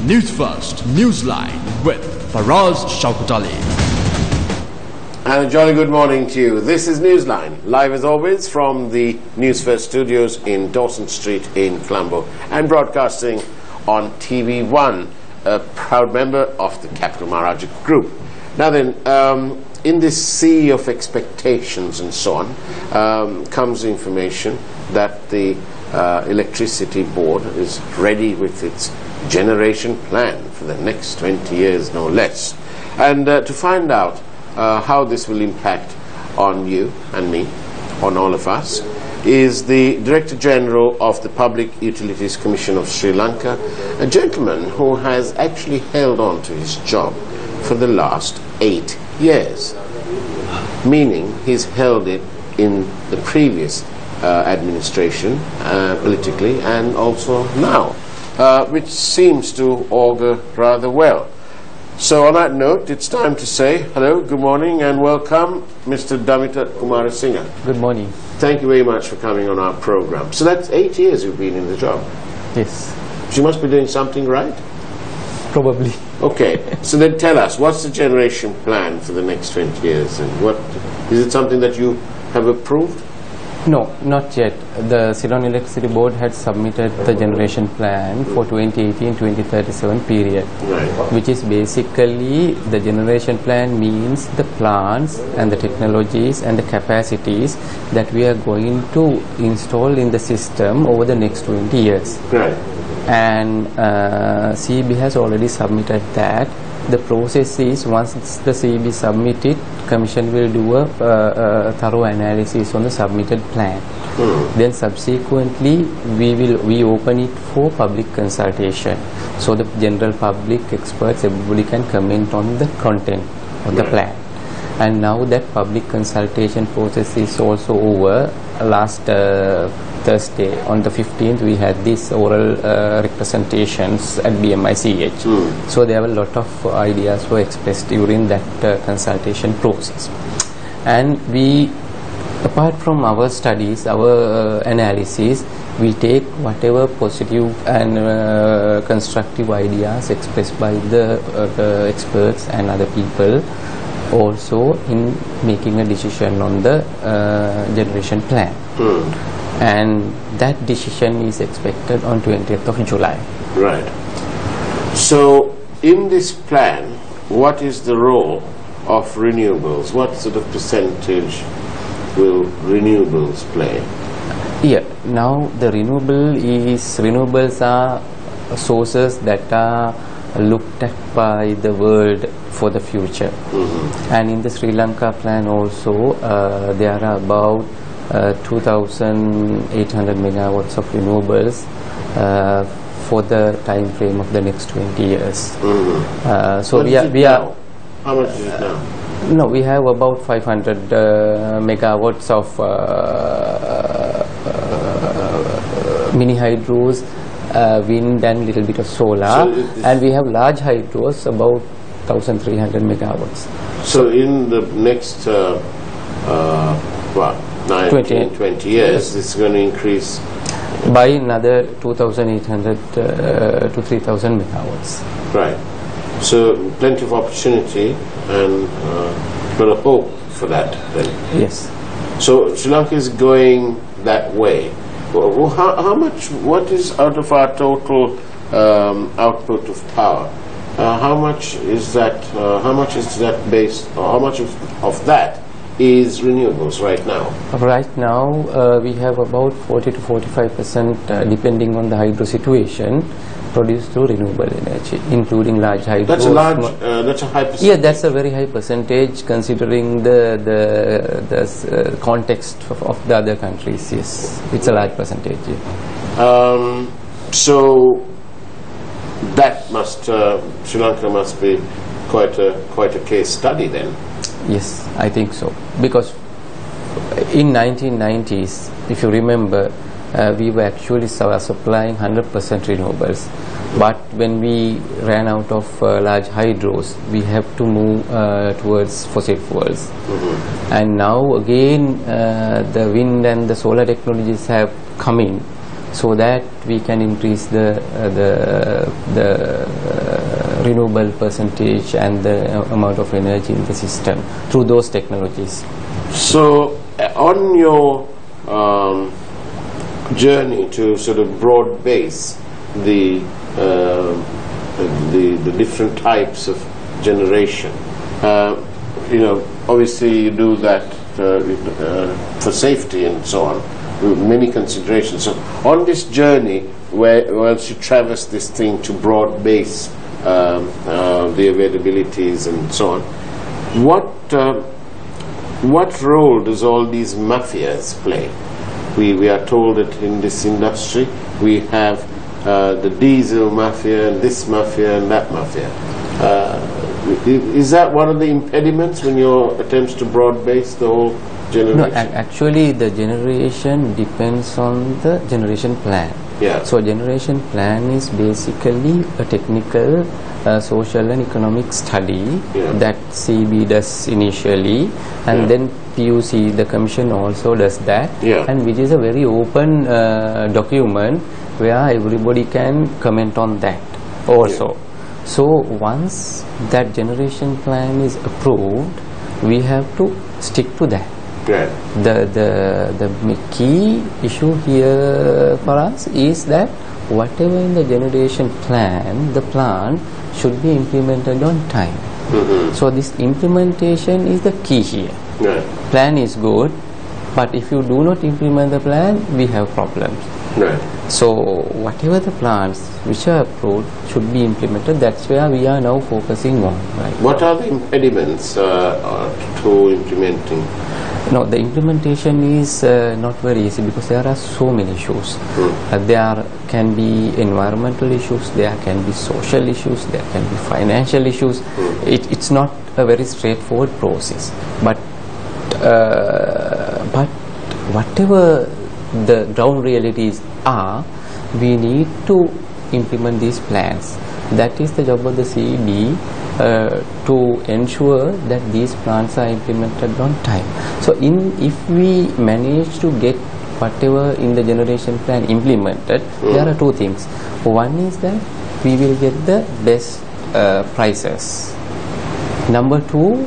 Newsfirst Newsline with Faraz Shaukutali. And a jolly good morning to you. This is Newsline, live as always from the Newsfirst studios in Dawson Street in Colombo and broadcasting on TV1, a proud member of the Capital Maharaja Group. Now then, in this sea of expectations and so on, comes information that the Electricity Board is ready with its generation plan for the next 20 years, no less. And to find out how this will impact on you and me, on all of us, is the Director General of the Public Utilities Commission of Sri Lanka, a gentleman who has actually held on to his job for the last 8 years, meaning he's held it in the previous administration, politically, and also now, which seems to augur rather well. So on that note, it's time to say hello, good morning, and welcome Mr. Damita Kumarasinghe. Good morning. Thank you very much for coming on our program. So that's 8 years you've been in the job. Yes. So you must be doing something right? Probably. Okay, so then tell us, what's the generation plan for the next 20 years? And what is it something that you have approved? No, not yet. The Ceylon Electricity Board had submitted the generation plan for 2018-2037 period, Right. which is basically the generation plan means the plants and the technologies and the capacities that we are going to install in the system over the next 20 years. Right. And CEB has already submitted that. The process is, once the CEB submitted, Commission will do a thorough analysis on the submitted plan. Then subsequently we open it for public consultation, so the general public, experts, everybody can comment on the content of the plan. And now that public consultation process is also over. Last Thursday on the 15th we had these oral representations at BMICH. So there were a lot of ideas were expressed during that consultation process. And we, apart from our studies, our analysis, we take whatever positive and constructive ideas expressed by the experts and other people also in making a decision on the generation plan. And that decision is expected on 20th of July. Right. So in this plan, what is the role of renewables? What sort of percentage will renewables play? Yeah, now the renewables are sources that are looked at by the world for the future. And in the Sri Lanka plan also there are about 2,800 megawatts of renewables for the time frame of the next 20 years. So we are how much is it now? No, we have about 500 megawatts of mini hydros, wind and little bit of solar, and we have large hydros about 1,300 megawatts. So in the next 20 years, this is going to increase by another 2,800 to 3,000 megawatts. Right. So plenty of opportunity and got a hope for that then. Yes. So Sri Lanka is going that way. How much, what is out of our total output of power? How much is that based, or how much of that is renewables right now? Right now we have about 40 to 45% depending on the hydro situation produced through renewable energy, including large hydros. That's a large, that's a high percentage. Yeah, that's a very high percentage considering the context of the other countries. Yes, it's a large percentage. Yeah. So that must Sri Lanka must be quite a case study then. Yes, I think so, because in 1990s, if you remember, we were actually supplying 100% renewables, but when we ran out of large hydros, we have to move towards fossil fuels. And now again the wind and the solar technologies have come in, so that we can increase the renewable percentage and the amount of energy in the system through those technologies. So on your journey to sort of broad base the different types of generation, you know, obviously you do that for safety and so on, with many considerations. So on this journey, where once you traverse this thing to broad base the availabilities and so on, what role does all these mafias play? We are told that in this industry we have the diesel mafia and this mafia and that mafia. Is that one of the impediments when your attempts to broad base the whole generation? No, actually the generation depends on the generation plan. Yeah. So generation plan is basically a technical, social and economic study that CB does initially, and then PUC, the commission, also does that, and which is a very open document where everybody can comment on that also. So once that generation plan is approved, we have to stick to that. The key issue here for us is that whatever in the generation plan, the plant should be implemented on time. So this implementation is the key here. Plan is good, but if you do not implement the plan, we have problems. So whatever the plans which are approved should be implemented. That's where we are now focusing on. What are the impediments to implementing? No, the implementation is not very easy because there are so many issues. There can be environmental issues, there can be social issues, there can be financial issues. It's not a very straightforward process. But whatever the ground realities are, we need to implement these plans. That is the job of the CEB, to ensure that these plans are implemented on time. So if we manage to get whatever in the generation plan implemented, there are two things. One is that we will get the best prices. Number two,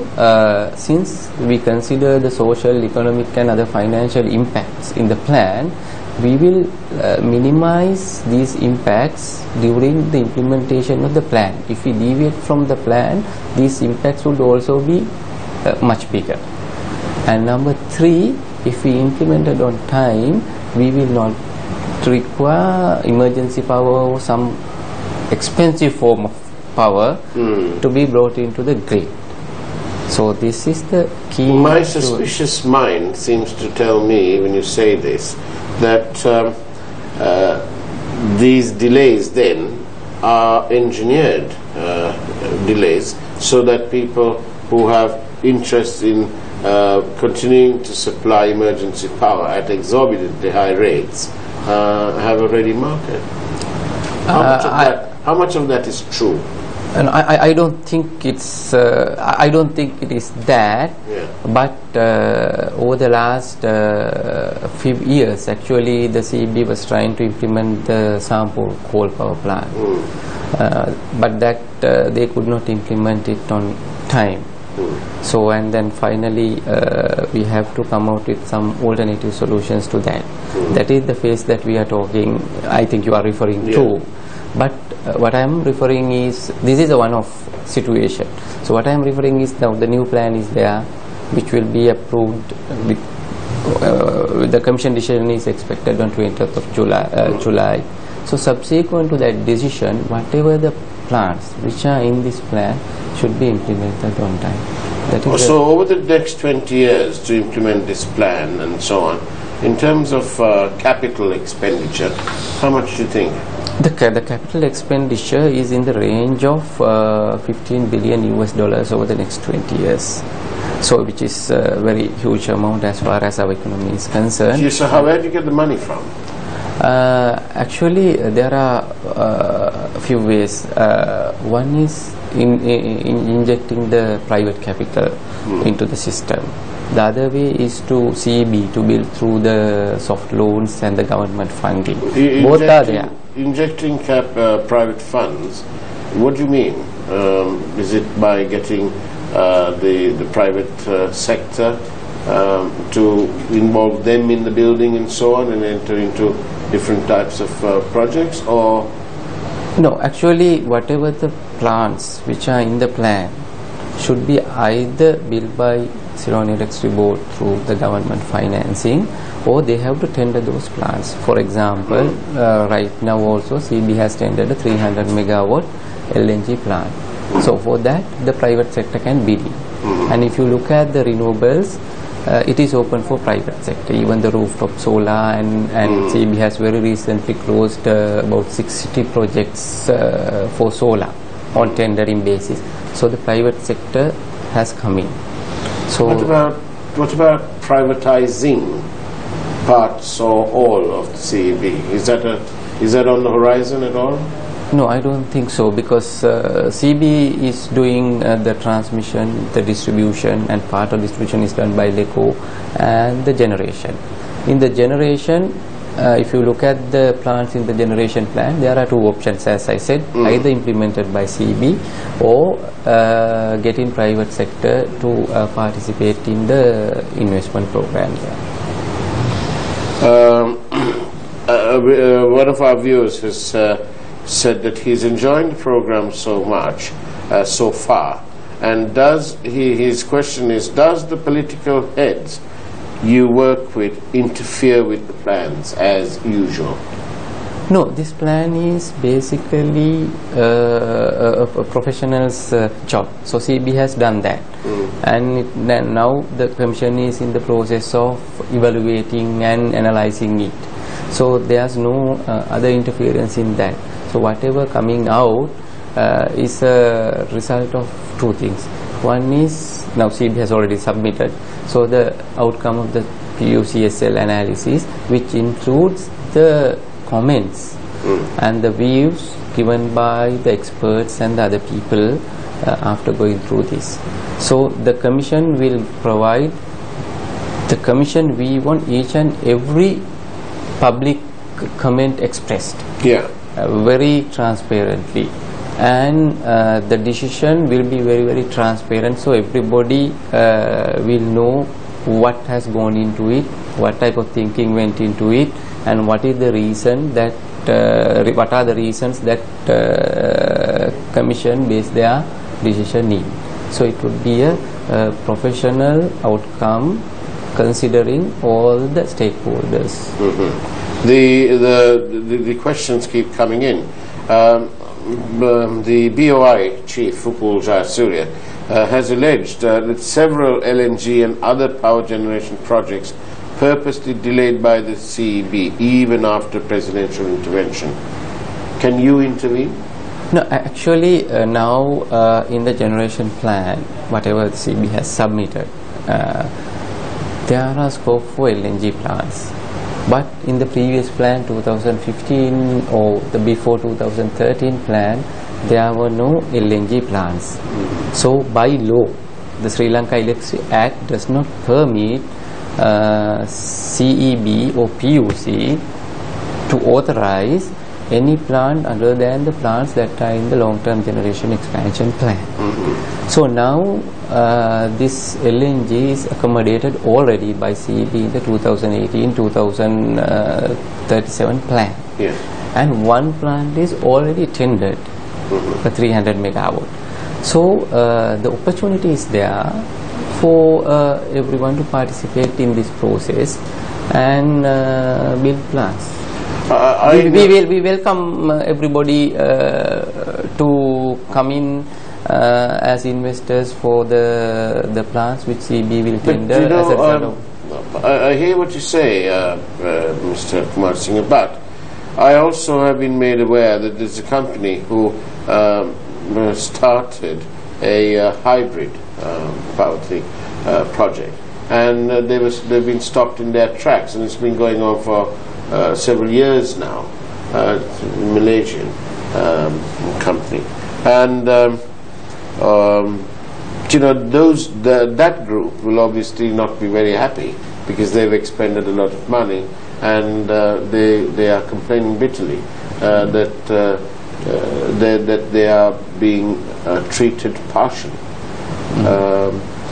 since we consider the social, economic and other financial impacts in the plan, we will minimize these impacts during the implementation of the plan. If we deviate from the plan, these impacts would also be much bigger. And number three, if we implement it on time, we will not require emergency power or some expensive form of power to be brought into the grid. So this is the key. My suspicious mind seems to tell me, when you say this, that these delays then are engineered delays so that people who have interest in continuing to supply emergency power at exorbitantly high rates have a ready market. How much of that is true? And I don't think it's I don't think it is that, but over the last few years, actually the CEB was trying to implement the sample coal power plant, but that they could not implement it on time. So and then finally we have to come out with some alternative solutions to that. That is the phase that we are talking, I think you are referring to. But what I am referring is, this is a one-off situation. So what I am referring is now the new plan is there, which will be approved with the commission decision is expected on 20th of July. So subsequent to that decision, whatever the plans which are in this plan should be implemented on time. That is so over the next 20 years to implement this plan and so on, in terms of capital expenditure, how much do you think? The capital expenditure is in the range of $15 billion over the next 20 years. So which is a very huge amount as far as our economy is concerned. So where do you get the money from? Actually, there are a few ways. One is in injecting the private capital into the system. The other way is to CEB, to build through the soft loans and the government funding. Both are there. Injecting private funds, what do you mean? Is it by getting the private sector to involve them in the building and so on, and enter into different types of projects, or? No, actually whatever the plants which are in the plan should be either built by Ceylon Electricity Board through the government financing, or they have to tender those plants. For example, right now also CB has tendered a 300 megawatt LNG plant. So for that the private sector can bid in. And if you look at the renewables, it is open for private sector, even the rooftop solar, and CB has very recently closed about 60 projects for solar on tendering basis. So the private sector has come in. So what about privatizing parts or all of the CEB? Is that on the horizon at all? No, I don't think so, because CB is doing the transmission, the distribution, and part of distribution is done by LECO, and the generation. In the generation, if you look at the plants in the generation plan, there are two options, as I said, either implemented by CB or getting private sector to participate in the investment program. One of our viewers has said that he's enjoying the program so much so far, and his question is, does the political heads you work with interfere with the plans as usual? No, this plan is basically a professional's job. So CB has done that, and now the Commission is in the process of evaluating and analyzing it. So there's no other interference in that. So whatever coming out is a result of two things. One is, now CB has already submitted, so the outcome of the PUCSL analysis, which includes the comments and the views given by the experts and the other people after going through this. So the Commission will provide, the Commission we want each and every public comment expressed. Yeah. Very transparently, and the decision will be very, very transparent, so everybody will know what has gone into it, what type of thinking went into it, and what is the reason that what are the reasons that Commission based their decision in. So it would be a professional outcome considering all the stakeholders. The questions keep coming in. The BOI chief, Fukul Jayasuriya, has alleged that several LNG and other power generation projects purposely delayed by the CEB even after presidential intervention. Can you intervene? No, actually now in the generation plan, whatever the CEB has submitted, there are scope for LNG plants. But in the previous plan, 2015 or the before 2013 plan, there were no LNG plants. So by law, the Sri Lanka Electricity Act does not permit CEB or PUC to authorize any plant other than the plants that are in the long-term generation expansion plan. So now this LNG is accommodated already by CEB in the 2018-2037 plan. Yes. And one plant is already tendered for 300 megawatt. So the opportunity is there for everyone to participate in this process and build plants. We welcome everybody to come in as investors for the plants which CB will tender. You know, as a result of. I hear what you say, Mr. Kumar Singh, but I also have been made aware that there's a company who started a hybrid power project, and they've been stopped in their tracks, and it's been going on for several years now. Malaysian company, and you know, that group will obviously not be very happy because they've expended a lot of money, and they are complaining bitterly that they are being treated partially.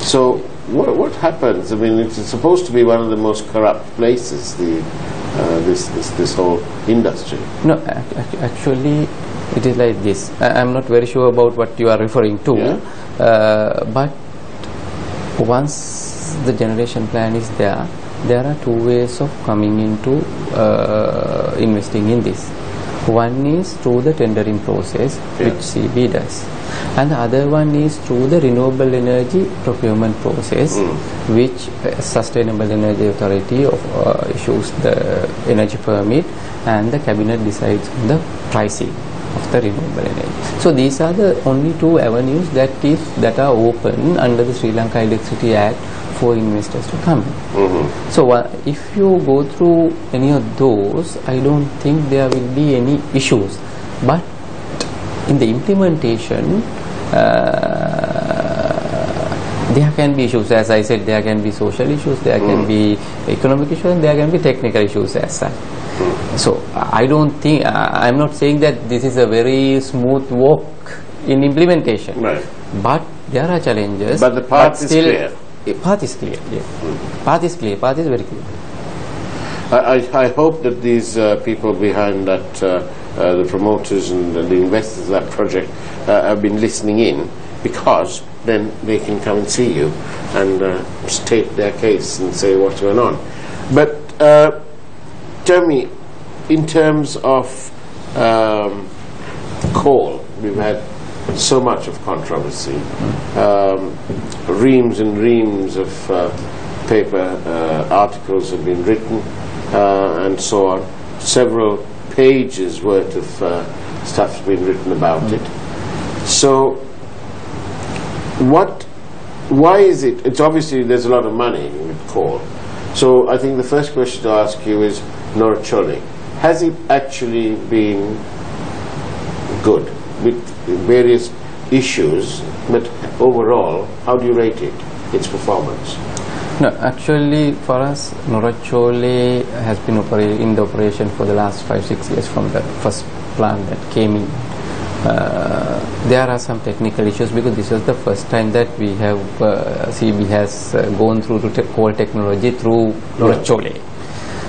So what happens? I mean, it's supposed to be one of the most corrupt places, this whole industry. No, actually, it is like this. I'm not very sure about what you are referring to, but once the generation plan is there are two ways of coming into investing in this. One is through the tendering process, which CB does, and the other one is through the renewable energy procurement process, which Sustainable Energy Authority issues the energy permit, and the cabinet decides on the pricing of the renewable energy. So these are the only two avenues that are open under the Sri Lanka Electricity Act for investors to come in. So if you go through any of those, I don't think there will be any issues. But in the implementation, there can be issues. As I said, there can be social issues, there can be economic issues, and there can be technical issues as such. So I don't think, I'm not saying that this is a very smooth walk in implementation. Right. But there are challenges. But the path is clear. Path is clear, Path is clear, path is very clear. I hope that these people behind that, the promoters and the investors of that project have been listening in, because then they can come and see you and state their case and say what's going on. But tell me, in terms of coal, we've had so much of controversy, reams and reams of paper articles have been written, and so on. Several pages worth of stuff's been written about it. So why is it? It's obviously there's a lot of money with coal. So I think the first question to ask you is, Norachole, has it actually been good with various issues, but overall, how do you rate it, its performance? No, actually for us, Norachole has been in the operation for the last 5-6 years from the first plant that came in. There are some technical issues because this was the first time that we have, CB has gone through to coal technology through Norachole.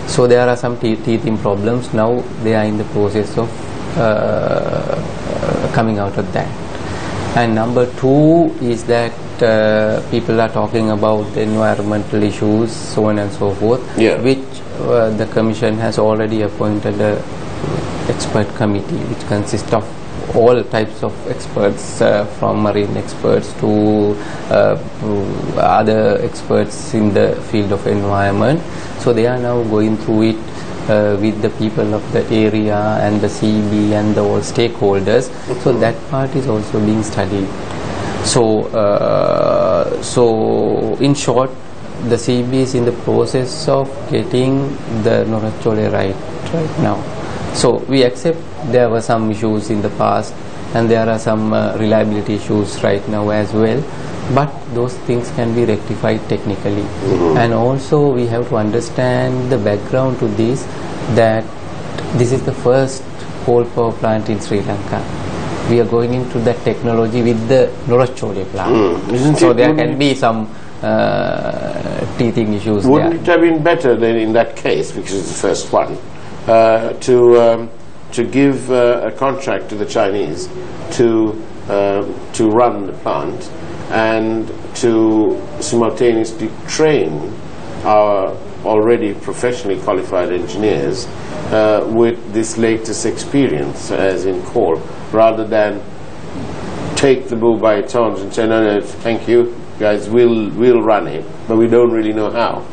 So there are some teething problems. Now they are in the process of coming out of that. And number two is that people are talking about the environmental issues, so on and so forth, which the Commission has already appointed an expert committee which consists of all types of experts, from marine experts to other experts in the field of environment. So they are now going through it with the people of the area and the CB and the all stakeholders. So that part is also being studied. So in short, the CB is in the process of getting the Norachole right now. So we accept there were some issues in the past, and there are some reliability issues right now as well, but those things can be rectified technically. And also we have to understand the background to this, that this is the first coal power plant in Sri Lanka. We are going into that technology with the Norachole plant. So there can be some teething issues. Wouldn't it have been better then in that case, because it's the first one, to give a contract to the Chinese to run the plant and to simultaneously train our already professionally qualified engineers with this latest experience as in coal, rather than take the bull by its horns and say, no, thank you guys, we'll run it, but we don't really know how.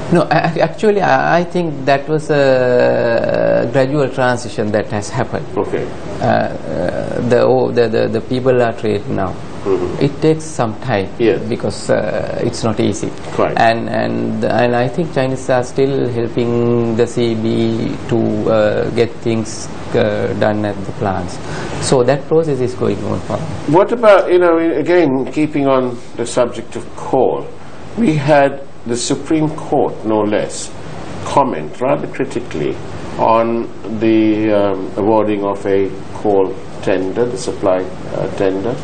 No, actually I think that was a gradual transition that has happened. Okay. The people are trained now. it takes some time, Yes. because it's not easy. Right. And I think Chinese are still helping the CB to get things done at the plants. So that process is going on. What about, you know, again, keeping on the subject of coal, we had the Supreme Court, no less, comment rather critically on the awarding of a coal tender, the supply tender,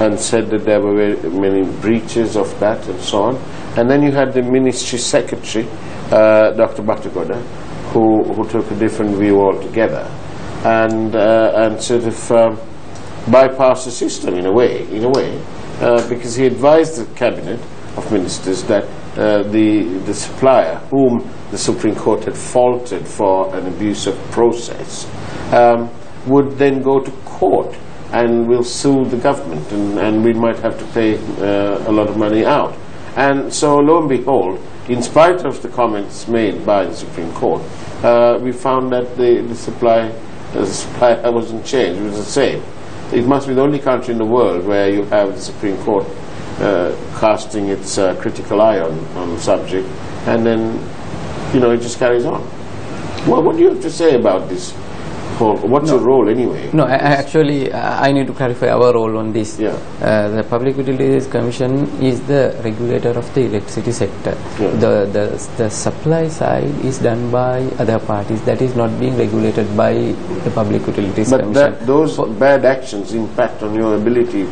and said that there were very many breaches of that and so on. And then you had the Ministry Secretary, Dr. Bhattagoda, who took a different view altogether, and sort of bypassed the system in a way, because he advised the Cabinet of Ministers that the supplier, whom the Supreme Court had faulted for an abusive process, would then go to court and will sue the government, and we might have to pay a lot of money out. And so, lo and behold, in spite of the comments made by the Supreme Court, we found that the supply wasn't changed, it was the same. It must be the only country in the world where you have the Supreme Court casting its critical eye on the subject, and then, you know, it just carries on. What do you have to say about this? What's your role anyway? No, actually, I need to clarify our role on this. Yeah. The Public Utilities Commission is the regulator of the electricity sector. Yeah. The supply side is done by other parties. That is not being regulated by the Public Utilities Commission. But those bad actions impact on your ability.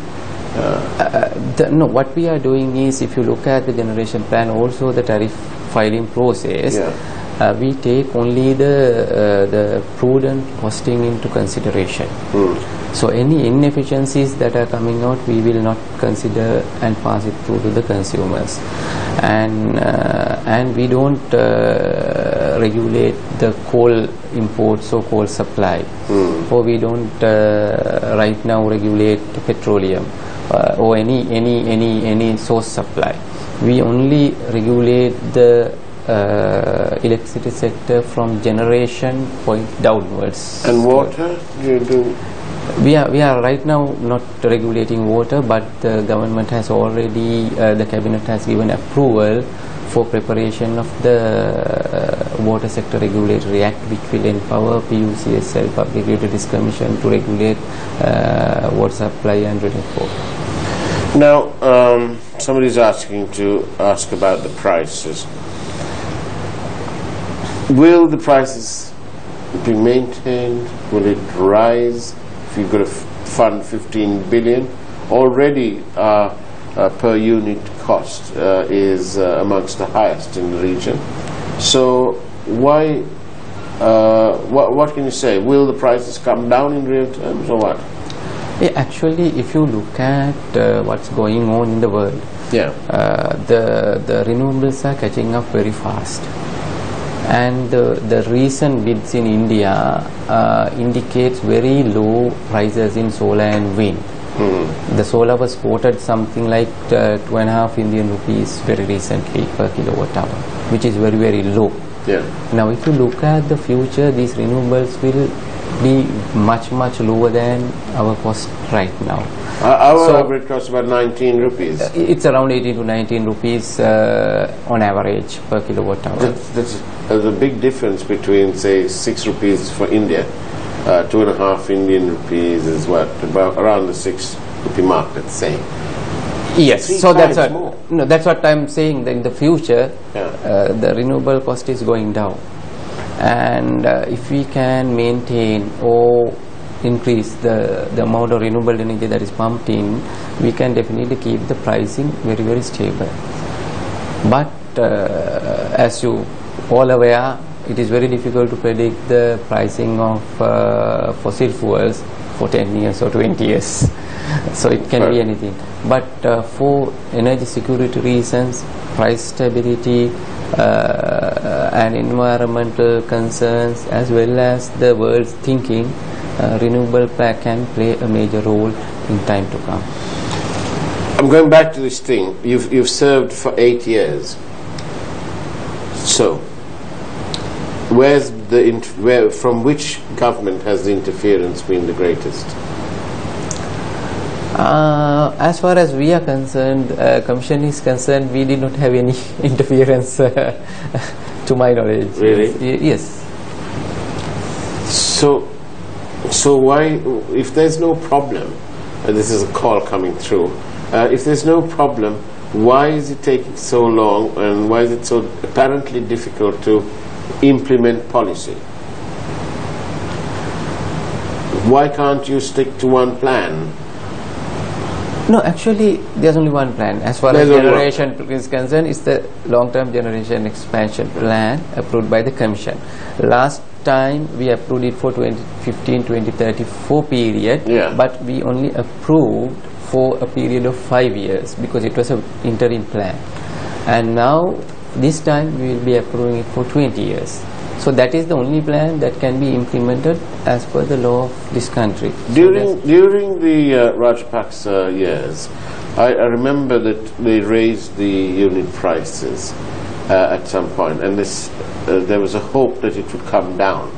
No, what we are doing is, if you look at the generation plan, also the tariff filing process, we take only the prudent costing into consideration. So any inefficiencies that are coming out, we will not consider and pass it through to the consumers. And we don't regulate the coal imports or coal supply, or we don't right now regulate petroleum or any source supply. We only regulate the electricity sector from generation point downwards. And water, you do? We are right now not regulating water, but the government has already, the cabinet has given approval for preparation of the Water Sector Regulatory Act, which will empower PUCSL, Public Utilities Commission, to regulate water supply and drinking water. Now, somebody's asking to ask about the prices. Will the prices be maintained? Will it rise? If you've got to fund 15 billion, already per unit cost is amongst the highest in the region. So why? What can you say? Will the prices come down in real terms, or what? Yeah, actually, if you look at what's going on in the world, the renewables are catching up very fast. And the recent bids in India indicates very low prices in solar and wind. The solar was quoted something like 2.5 Indian rupees very recently per kilowatt hour, which is very, very low. Now, if you look at the future, these renewables will be much, much lower than our cost right now. Our average costs about 19 rupees. It's around 18 to 19 rupees on average per kilowatt hour. There's a big difference between, say, 6 rupees for India, 2.5 Indian rupees is what, about around the 6 rupee mark, let's say. Yes, so that's what I'm saying, that in the future the renewable cost is going down, and if we can maintain or increase the amount of renewable energy that is pumped in, we can definitely keep the pricing very, very stable. But as you all aware, it is very difficult to predict the pricing of fossil fuels for 10 years or 20 years. So it can be anything. But for energy security reasons, price stability, and environmental concerns, as well as the world's thinking, renewable can play a major role in time to come. I'm going back to this thing. You've served for 8 years. So, from which government has the interference been the greatest? As far as we are concerned, Commission is concerned, we did not have any interference to my knowledge. Really? Yes. So why, if there's no problem, this is a call coming through, if there's no problem, why is it taking so long, and why is it so apparently difficult to implement policy? Why can't you stick to one plan? No, actually, there's only one plan. As far as generation is concerned, it's the long-term generation expansion plan approved by the Commission. Last time we approved it for 2015-2034 period, but we only approved for a period of 5 years because it was an interim plan. And now, this time we will be approving it for 20 years. So that is the only plan that can be implemented as per the law of this country. During the Rajapaksa years, I remember that they raised the unit prices at some point, and there was a hope that it would come down.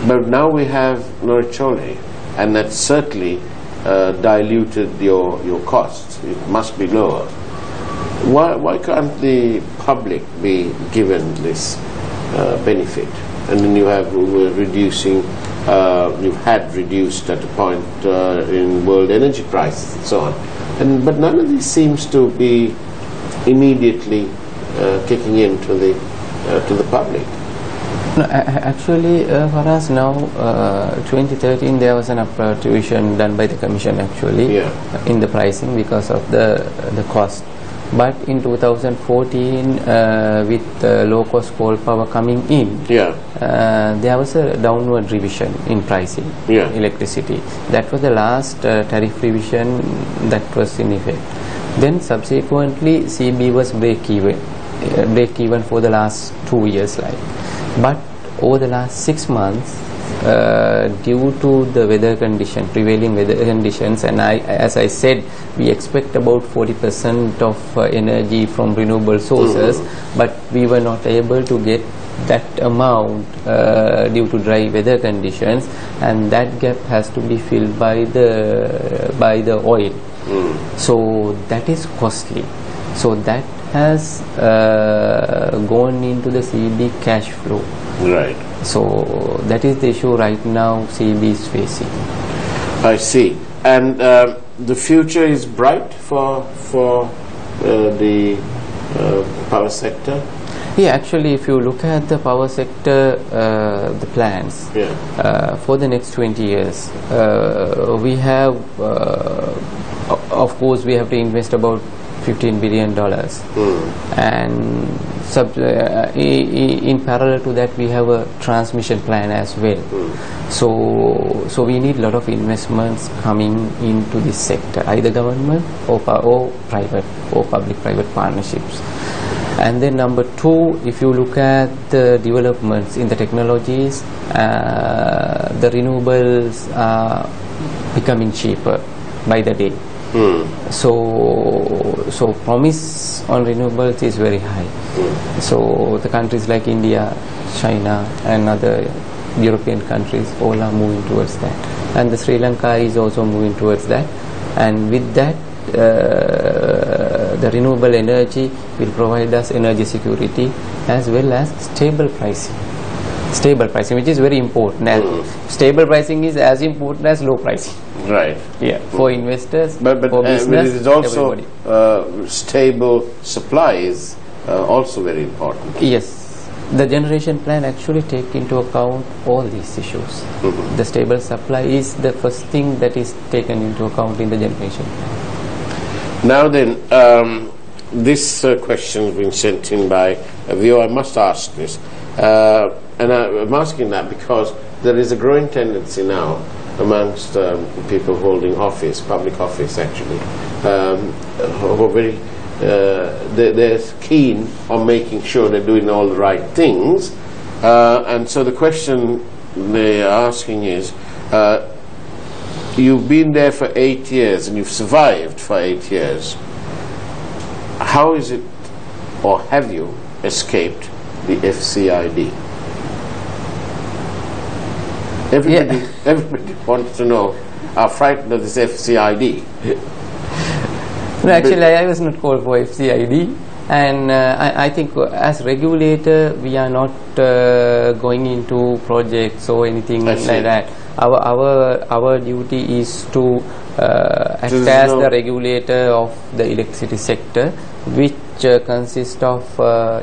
But now we have Norichole, and that certainly diluted your costs. It must be lower. Why can't the public be given this benefit? And then you have reducing, you had reduced at a point in world energy prices and so on. But none of this seems to be immediately kicking in to the public. No, actually, for us now, 2013 there was an appropriation done by the Commission actually in the pricing because of the cost. But in 2014, with low-cost coal power coming in, there was a downward revision in pricing electricity. That was the last tariff revision that was in effect. Then subsequently, CB was break even for the last 2 years. But over the last 6 months, due to the prevailing weather conditions, and as I said, we expect about 40% of energy from renewable sources, but we were not able to get that amount due to dry weather conditions, and that gap has to be filled by the oil. So that is costly. So that has gone into the CB cash flow. Right. So that is the issue right now CB is facing. I see. And the future is bright for the power sector? Yeah, actually, if you look at the power sector, the plans for the next 20 years, we have, of course, we have to invest about $15 billion, and in parallel to that we have a transmission plan as well. So we need a lot of investments coming into this sector, either government or private or public-private partnerships. And then number two, if you look at the developments in the technologies, the renewables are becoming cheaper by the day. So promise on renewables is very high. So the countries like India, China and other European countries all are moving towards that, and the Sri Lanka is also moving towards that, and with that the renewable energy will provide us energy security as well as stable pricing, which is very important. And stable pricing is as important as low pricing. Right. Yeah. For investors, but for business, it is also everybody. Stable supply is also very important. Yes. The generation plan actually take into account all these issues. The stable supply is the first thing that is taken into account in the generation plan. Now then, this question has been sent in by a viewer. I must ask this, and I'm asking that because there is a growing tendency now amongst people holding office, public office actually, who are very they're keen on making sure they're doing all the right things, and so the question they are asking is, you've been there for 8 years and you've survived for 8 years. How is it, or have you escaped the FCID? Everybody wants to know are frightened of this FCID. No, actually, I was not called for FCID, and I think as regulator, we are not going into projects or anything like that. Our duty is to act as the regulator of the electricity sector, which consists of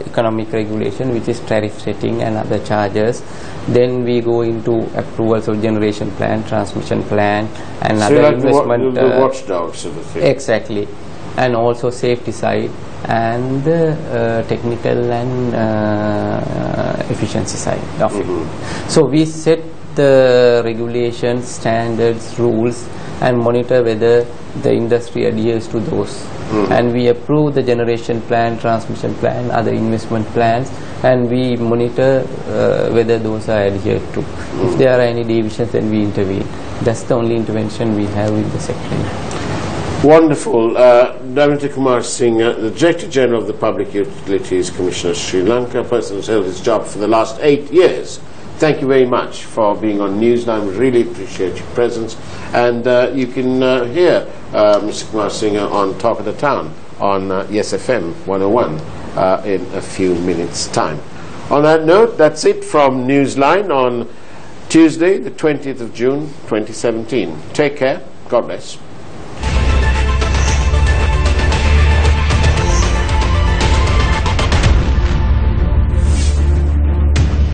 economic regulation, which is tariff setting and other charges. Then we go into approvals of generation plan, transmission plan, and so other like investment. The watchdogs sort of thing. Exactly, and also safety side and the technical and efficiency side of it. So we set the regulations, standards, rules, and monitor whether the industry adheres to those. And we approve the generation plan, transmission plan, other investment plans, and we monitor whether those are adhered to. If there are any deviations, then we intervene. That's the only intervention we have in the sector. Wonderful. Damita Kumar Singh, the Director General of the Public Utilities Commission of Sri Lanka, person who's held his job for the last 8 years. Thank you very much for being on Newsline. We really appreciate your presence. And you can hear Mr. Kumar Singh on Talk of the Town on Yes FM 101 in a few minutes' time. On that note, that's it from Newsline on Tuesday, the 20th of June, 2017. Take care. God bless.